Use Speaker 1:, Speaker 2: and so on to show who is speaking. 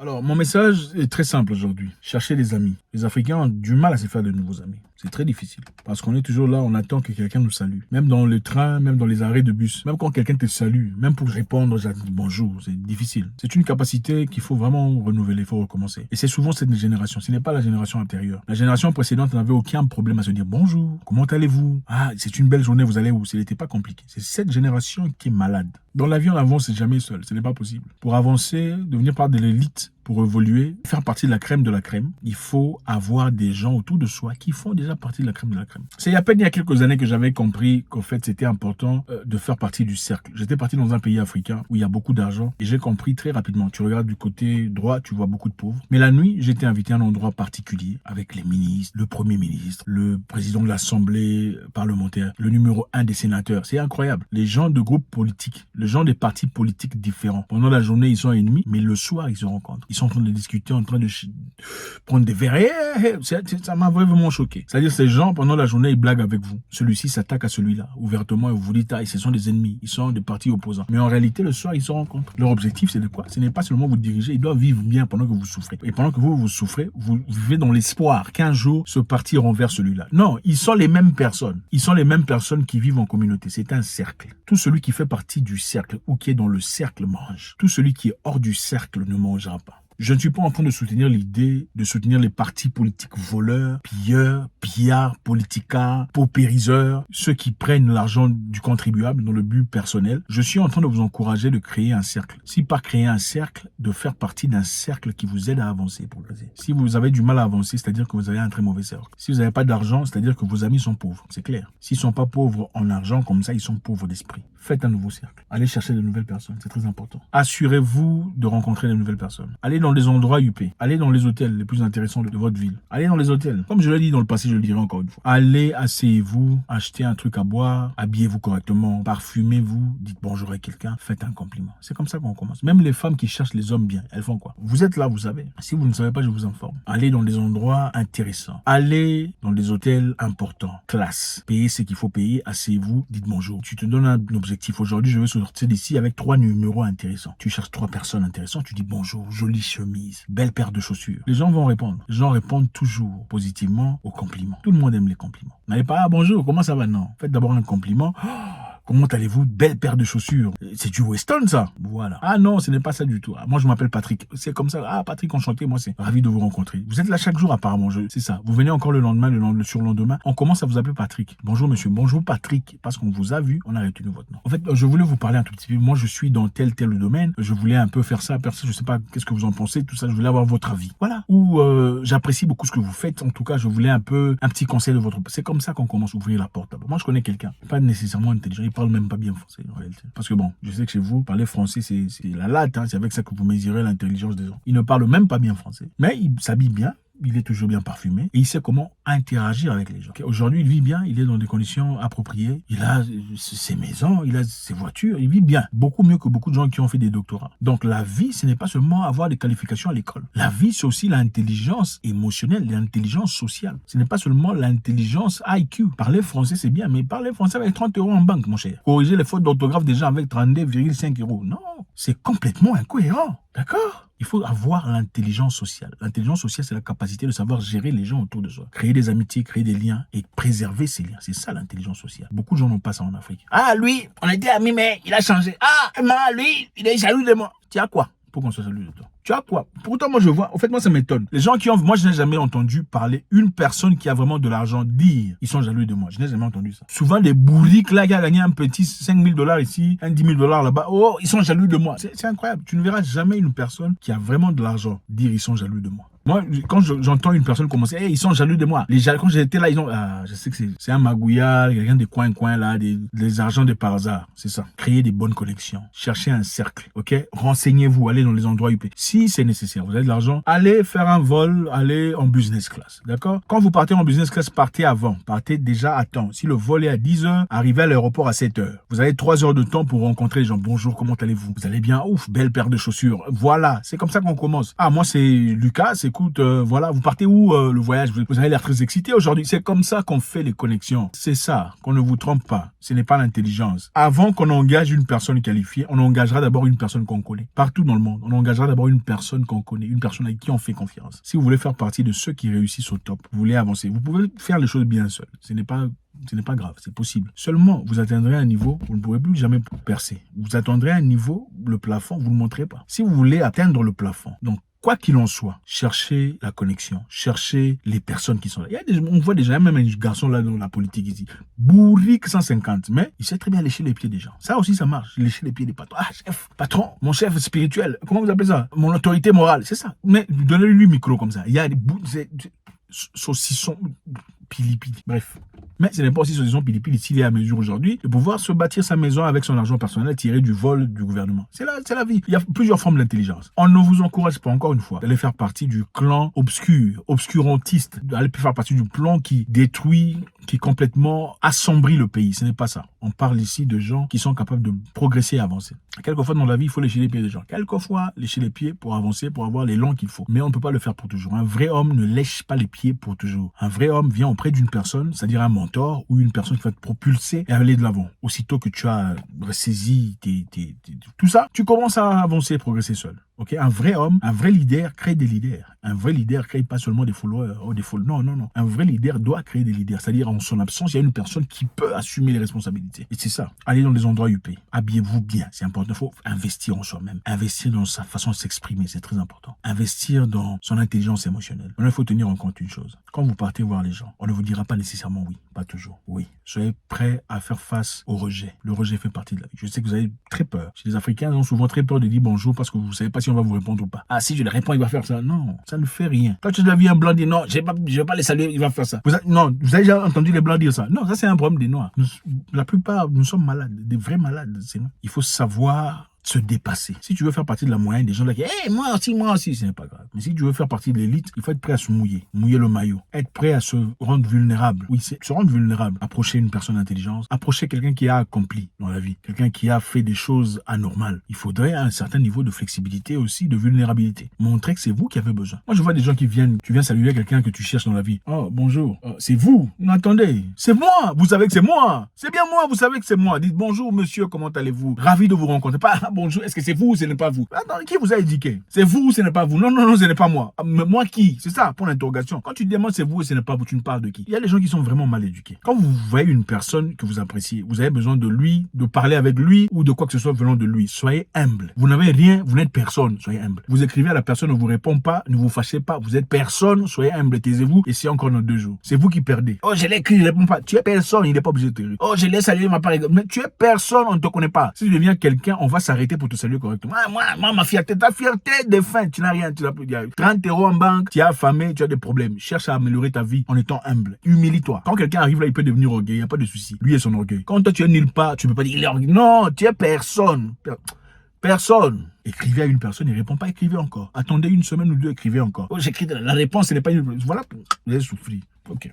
Speaker 1: Alors, mon message est très simple aujourd'hui. Cherchez des amis. Les Africains ont du mal à se faire de nouveaux amis. C'est très difficile. Parce qu'on est toujours là, on attend que quelqu'un nous salue. Même dans le train, même dans les arrêts de bus. Même quand quelqu'un te salue, même pour répondre bonjour, c'est difficile. C'est une capacité qu'il faut vraiment renouveler, il faut recommencer. Et c'est souvent cette génération. Ce n'est pas la génération antérieure. La génération précédente n'avait aucun problème à se dire bonjour, comment allez-vous? Ah, c'est une belle journée, vous allez où? Ce n'était pas compliqué. C'est cette génération qui est malade. Dans la vie, on avance jamais seul. Ce n'est pas possible. Pour avancer, devenir part de l'élite, pour évoluer, faire partie de la crème, il faut avoir des gens autour de soi qui font déjà partie de la crème. C'est à peine il y a quelques années que j'avais compris qu'en fait, c'était important de faire partie du cercle. J'étais parti dans un pays africain où il y a beaucoup d'argent et j'ai compris très rapidement. Tu regardes du côté droit, tu vois beaucoup de pauvres. Mais la nuit, j'étais invité à un endroit particulier avec les ministres, le premier ministre, le président de l'Assemblée parlementaire, le numéro 1 des sénateurs. C'est incroyable. Les gens de groupes politiques, les gens des partis politiques différents. Pendant la journée, ils sont ennemis, mais le soir, ils se rencontrent. Ils sont en train de discuter, en train de prendre des verres. Ça m'a vraiment choqué. C'est-à-dire, ces gens, pendant la journée, ils blaguent avec vous. Celui-ci s'attaque à celui-là, ouvertement, et vous vous dites, ah, ce sont des ennemis, ils sont des partis opposants. Mais en réalité, le soir, ils se rencontrent. Leur objectif, c'est de quoi? Ce n'est pas seulement vous diriger, ils doivent vivre bien pendant que vous souffrez. Et pendant que vous souffrez, vous vivez dans l'espoir qu'un jour, ce parti renverse celui-là. Non, ils sont les mêmes personnes. Ils sont les mêmes personnes qui vivent en communauté. C'est un cercle. Tout celui qui fait partie du cercle ou qui est dans le cercle mange. Tout celui qui est hors du cercle ne mangera pas. Je ne suis pas en train de soutenir l'idée de soutenir les partis politiques voleurs, pilleurs, pillards, politicards, paupériseurs, ceux qui prennent l'argent du contribuable dans le but personnel. Je suis en train de vous encourager de créer un cercle. Si pas créer un cercle, de faire partie d'un cercle qui vous aide à avancer, progresser. Si vous avez du mal à avancer, c'est-à-dire que vous avez un très mauvais cercle. Si vous n'avez pas d'argent, c'est-à-dire que vos amis sont pauvres. C'est clair. S'ils ne sont pas pauvres en argent, comme ça, ils sont pauvres d'esprit. Faites un nouveau cercle. Allez chercher de nouvelles personnes. C'est très important. Assurez-vous de rencontrer de nouvelles personnes. Allez dans des endroits huppés. Allez dans les hôtels les plus intéressants de votre ville. Allez dans les hôtels. Comme je l'ai dit dans le passé, je le dirai encore une fois. Allez, asseyez-vous, achetez un truc à boire, habillez-vous correctement, parfumez-vous, dites bonjour à quelqu'un, faites un compliment. C'est comme ça qu'on commence. Même les femmes qui cherchent les hommes bien, elles font quoi? Vous êtes là, vous savez. Si vous ne savez pas, je vous informe. Allez dans des endroits intéressants. Allez dans des hôtels importants, classe. Payez ce qu'il faut payer, asseyez-vous, dites bonjour. Tu te donnes un objectif. Aujourd'hui, je vais sortir d'ici avec 3 numéros intéressants. Tu cherches 3 personnes intéressantes, tu dis bonjour, jolie chemise, belle paire de chaussures. Les gens vont répondre. Les gens répondent toujours positivement aux compliments. Tout le monde aime les compliments. N'allez pas, ah, bonjour, comment ça va? Non. Faites d'abord un compliment. Oh, comment allez-vous? Belle paire de chaussures. C'est du Weston, ça? Voilà. Ah non, ce n'est pas ça du tout. Ah, moi, je m'appelle Patrick. C'est comme ça. Ah, Patrick, enchanté. Moi, c'est ravi de vous rencontrer. Vous êtes là chaque jour, apparemment. C'est ça. Vous venez encore le lendemain, le surlendemain. On commence à vous appeler Patrick. Bonjour, monsieur. Bonjour, Patrick. Parce qu'on vous a vu, on a retenu votre nom. En fait, je voulais vous parler un tout petit peu. Moi, je suis dans tel domaine. Je voulais un peu faire ça. Personne, je sais pas qu'est-ce que vous en pensez, tout ça. Je voulais avoir votre avis. Voilà. Ou j'apprécie beaucoup ce que vous faites. En tout cas, je voulais un petit conseil de votre. C'est comme ça qu'on commence à ouvrir la porte. Moi, je connais quelqu'un. Pas nécessairement intelligent. Il parle même pas bien français. En réalité. Parce que bon, je sais que chez vous, parler français, c'est la latte, hein, c'est avec ça que vous mesurez l'intelligence des gens. Il ne parle même pas bien français, mais il s'habille bien, il est toujours bien parfumé et il sait comment interagir avec les gens. Okay. Aujourd'hui, il vit bien, il est dans des conditions appropriées, il a ses maisons, il a ses voitures, il vit bien. Beaucoup mieux que beaucoup de gens qui ont fait des doctorats. Donc la vie, ce n'est pas seulement avoir des qualifications à l'école. La vie, c'est aussi l'intelligence émotionnelle, l'intelligence sociale. Ce n'est pas seulement l'intelligence IQ. Parler français, c'est bien, mais parler français avec 30 € en banque, mon cher. Corriger les fautes d'orthographe des gens avec 32,5 €. Non, c'est complètement incohérent. D'accord? Il faut avoir l'intelligence sociale. L'intelligence sociale, c'est la capacité de savoir gérer les gens autour de soi. Créer des amitiés, créer des liens et préserver ces liens. C'est ça l'intelligence sociale. Beaucoup de gens n'ont pas ça en Afrique. Ah, lui, on était amis, mais il a changé. Ah, moi, lui, il est jaloux de moi. Tu as quoi pour qu'on soit jaloux de toi? Tu as quoi? Pourtant, moi, je vois. En fait, moi, ça m'étonne. Les gens qui ont... Moi, je n'ai jamais entendu parler une personne qui a vraiment de l'argent dire ils sont jaloux de moi. Je n'ai jamais entendu ça. Souvent, des bourriques là qui a gagné un petit 5 000 $ ici, un 10 000 $ là-bas. Oh, ils sont jaloux de moi. C'est incroyable. Tu ne verras jamais une personne qui a vraiment de l'argent dire ils sont jaloux de moi. Moi, quand j'entends une personne commencer, hey, ils sont jaloux de moi. Quand j'étais là, ils ont, je sais que c'est un magouillard, quelqu'un des coins là, des argents de par hasard. C'est ça. Créer des bonnes connexions. Cherchez un cercle, ok? Renseignez-vous, allez dans les endroits UP. Si c'est nécessaire, vous avez de l'argent, allez faire un vol, allez en business class, d'accord? Quand vous partez en business class, partez avant. Partez déjà à temps. Si le vol est à 10 h, arrivez à l'aéroport à 7 h. Vous avez 3 heures de temps pour rencontrer les gens. Bonjour, comment allez-vous? Vous allez bien? Ouf, belle paire de chaussures. Voilà. C'est comme ça qu'on commence. Ah, moi, c'est Lucas, c'est écoute, voilà, vous partez où le voyage? Vous avez l'air très excité aujourd'hui. C'est comme ça qu'on fait les connexions. C'est ça, qu'on ne vous trompe pas. Ce n'est pas l'intelligence. Avant qu'on engage une personne qualifiée, on engagera d'abord une personne qu'on connaît. Partout dans le monde, on engagera d'abord une personne qu'on connaît, une personne avec qui on fait confiance. Si vous voulez faire partie de ceux qui réussissent au top, vous voulez avancer, vous pouvez faire les choses bien seul. Ce n'est pas grave, c'est possible. Seulement, vous atteindrez un niveau, vous ne pourrez plus jamais percer. Vous atteindrez un niveau, le plafond, vous ne le montrez pas. Si vous voulez atteindre le plafond, donc quoi qu'il en soit, cherchez la connexion, cherchez les personnes qui sont là. On voit déjà, même un garçon là dans la politique ici, bourrique 150, mais il sait très bien lécher les pieds des gens. Ça aussi, ça marche, lécher les pieds des patrons. Ah, chef, patron, mon chef spirituel, comment vous appelez ça? Mon autorité morale, c'est ça. Mais donnez-lui le micro comme ça. Il y a des saucissons, pili-pili, bref. Mais ce n'est pas aussi saucisson pili-pili s'il est à mesure aujourd'hui de pouvoir se bâtir sa maison avec son argent personnel tiré du vol du gouvernement. C'est la vie. Il y a plusieurs formes d'intelligence. On ne vous encourage pas, encore une fois, d'aller faire partie du clan obscurantiste, d'aller faire partie du plan qui détruit, qui complètement assombrit le pays. Ce n'est pas ça. On parle ici de gens qui sont capables de progresser et avancer. Quelquefois dans la vie, il faut lécher les pieds des gens. Quelquefois, lécher les pieds pour avancer, pour avoir l'élan qu'il faut. Mais on ne peut pas le faire pour toujours. Un vrai homme ne lèche pas les pieds pour toujours. Un vrai homme vient auprès d'une personne, c'est-à-dire un mentor ou une personne qui va te propulser et aller de l'avant. Aussitôt que tu as ressaisi tout ça, tu commences à avancer et progresser seul. Okay? Un vrai homme, un vrai leader crée des leaders. Un vrai leader crée pas seulement des followers ou des followers. Non. Un vrai leader doit créer des leaders. C'est-à-dire, en son absence, il y a une personne qui peut assumer les responsabilités. Et c'est ça. Allez dans des endroits huppés. Habillez-vous bien. C'est important. Il faut investir en soi-même. Investir dans sa façon de s'exprimer. C'est très important. Investir dans son intelligence émotionnelle. Maintenant, il faut tenir en compte une chose. Quand vous partez voir les gens, on ne vous dira pas nécessairement oui. Pas toujours. Oui. Soyez prêts à faire face au rejet. Le rejet fait partie de la vie. Je sais que vous avez très peur. Les Africains ont souvent très peur de dire bonjour parce que vous ne savez pas si on va vous répondre ou pas. Ah, si je le réponds, il va faire ça. Non, ça ne fait rien. Quand tu as vu un blanc dire non, je vais pas les saluer, il va faire ça. Non, vous avez déjà entendu les blancs dire ça. Non, ça c'est un problème des noirs. La plupart, nous sommes malades, des vrais malades. Il faut savoir se dépasser. Si tu veux faire partie de la moyenne des gens là qui moi aussi, ce n'est pas grave. Mais si tu veux faire partie de l'élite, il faut être prêt à se mouiller le maillot, être prêt à se rendre vulnérable. Oui, c'est se rendre vulnérable. Approcher une personne d'intelligence, approcher quelqu'un qui a accompli dans la vie, quelqu'un qui a fait des choses anormales. Il faudrait un certain niveau de flexibilité aussi, de vulnérabilité. Montrer que c'est vous qui avez besoin. Moi, je vois des gens qui viennent, tu viens saluer quelqu'un que tu cherches dans la vie. Oh, bonjour. Oh, c'est vous. Non, attendez. C'est moi. Vous savez que c'est moi. C'est bien moi. Vous savez que c'est moi. Dites bonjour, monsieur. Comment allez-vous? Ravi de vous rencontrer. Pas bonjour, est-ce que c'est vous ou ce n'est pas vous? Attends, qui vous a éduqué? C'est vous ou ce n'est pas vous? Non, ce n'est pas moi. Mais moi qui? C'est ça, pour l'interrogation. Quand tu demandes c'est vous et ce n'est pas vous, tu ne parles de qui? Il y a des gens qui sont vraiment mal éduqués. Quand vous voyez une personne que vous appréciez, vous avez besoin de lui, de parler avec lui ou de quoi que ce soit venant de lui. Soyez humble. Vous n'avez rien, vous n'êtes personne. Soyez humble. Vous écrivez à la personne, ne vous répond pas, ne vous fâchez pas. Vous êtes personne, soyez humble, taisez-vous et c'est encore dans 2 jours. C'est vous qui perdez. Oh, je l'ai écrit, il ne répond pas. Tu es personne, il n'est pas obligé de te répondre. Oh, je l'ai salué, ma part. Mais tu es personne, on ne te connaît pas. Si tu deviens quelqu'un, on va s'arrêter pour te saluer correctement. Moi, ma fierté, ta fierté de faim, tu n'as rien, tu n'as plus 30 € en banque, tu es affamé, tu as des problèmes. Cherche à améliorer ta vie en étant humble. Humilie-toi. Quand quelqu'un arrive là, il peut devenir orgueilleux, il n'y a pas de souci. Lui et son orgueil. Quand toi, tu es nulle part, tu ne peux pas dire il est orgueilleux. Non, tu es personne. Personne. Écrivez à une personne, il ne répond pas, écrivez encore. Attendez 1 semaine ou 2, écrivez encore. Oh, j'écris, la réponse, ce n'est pas une... Voilà, vous allez souffrir. Ok.